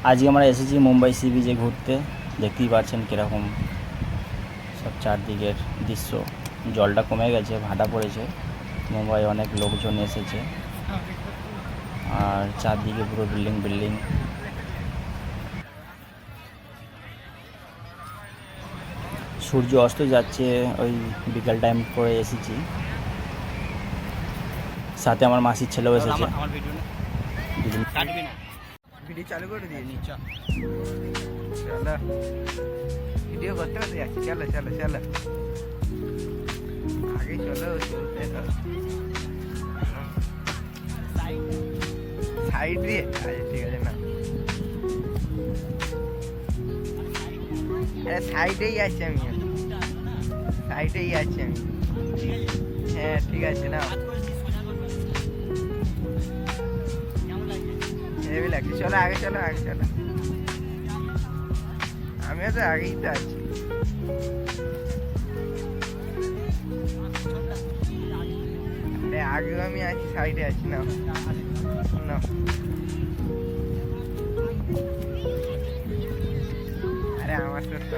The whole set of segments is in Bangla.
আজকে আমরা এসেছি মুম্বাই সি বিচে ঘুরতে। দেখতেই পাচ্ছেন কীরকম সব চারদিকের দৃশ্য। জলটা কমে গেছে, ভাটা পড়েছে, মুম্বাই অনেক লোকজন এসেছে আর চারদিকে পুরো বিল্ডিং বিল্ডিং। সূর্য অস্ত যাচ্ছে, ওই বিকাল টাইম করে এসেছি। সাথে আমার মাসির ছেলেও এসেছে। ভিডিও চালু করে দিয়ে নিচ্ছ, চলো ভিডিও করতে করতে যাচ্ছি। চলো চলো চলো আগে চলো, সাইড দিয়ে। আচ্ছা ঠিক আছে না, সাইডেই আছি আমি, সাইডেই আছি আমি। হ্যাঁ ঠিক আছে না, হেভি লাগছে। চলো আগে চলো, আগে চলো। আমিও তো আগেই তো আছি। আগেও আমি আছি, সাইডে আছি না না। আরে আমার তো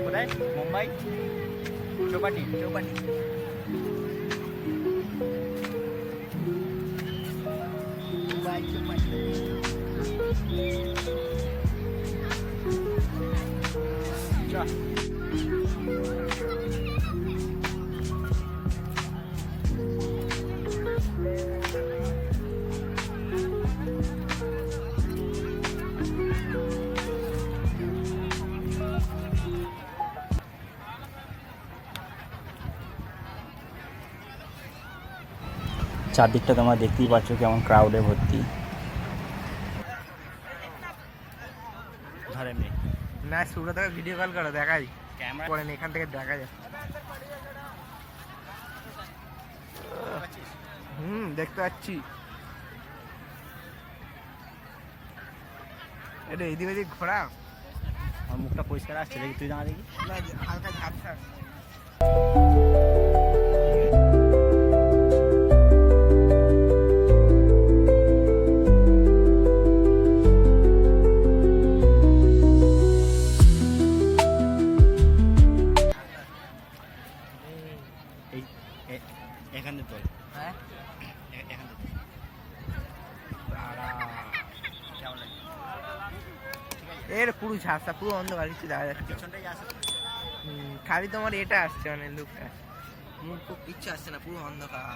কোথায়? মুম্বাই চৌপাটি, চৌপাটি। মুম্বাই চৌপাটি। চারদিকটা তোমরা দেখতেই পাচ্ছ কেমন ক্রাউডে ভর্তি। না সুরত ভিডিও কল করো, দেখাই পরে এখান থেকে দেখা যায়। দেখতে পাচ্ছি। এটা এদিক ওদিক ঘোরা, আমার মুখটা পরিষ্কার আসছে, দেখি তুই জানা দেখি। হালকা ঝাপসা। এখানে তো হ্যাঁ এর পুরো ঝাপসা, পুরো অন্ধকার, কিছু দেখা যাচ্ছে। খালি তোমার এটা আসছে, মানে লুকটা, মুখ খুব কিচ্ছু আসছে না, পুরো অন্ধকার।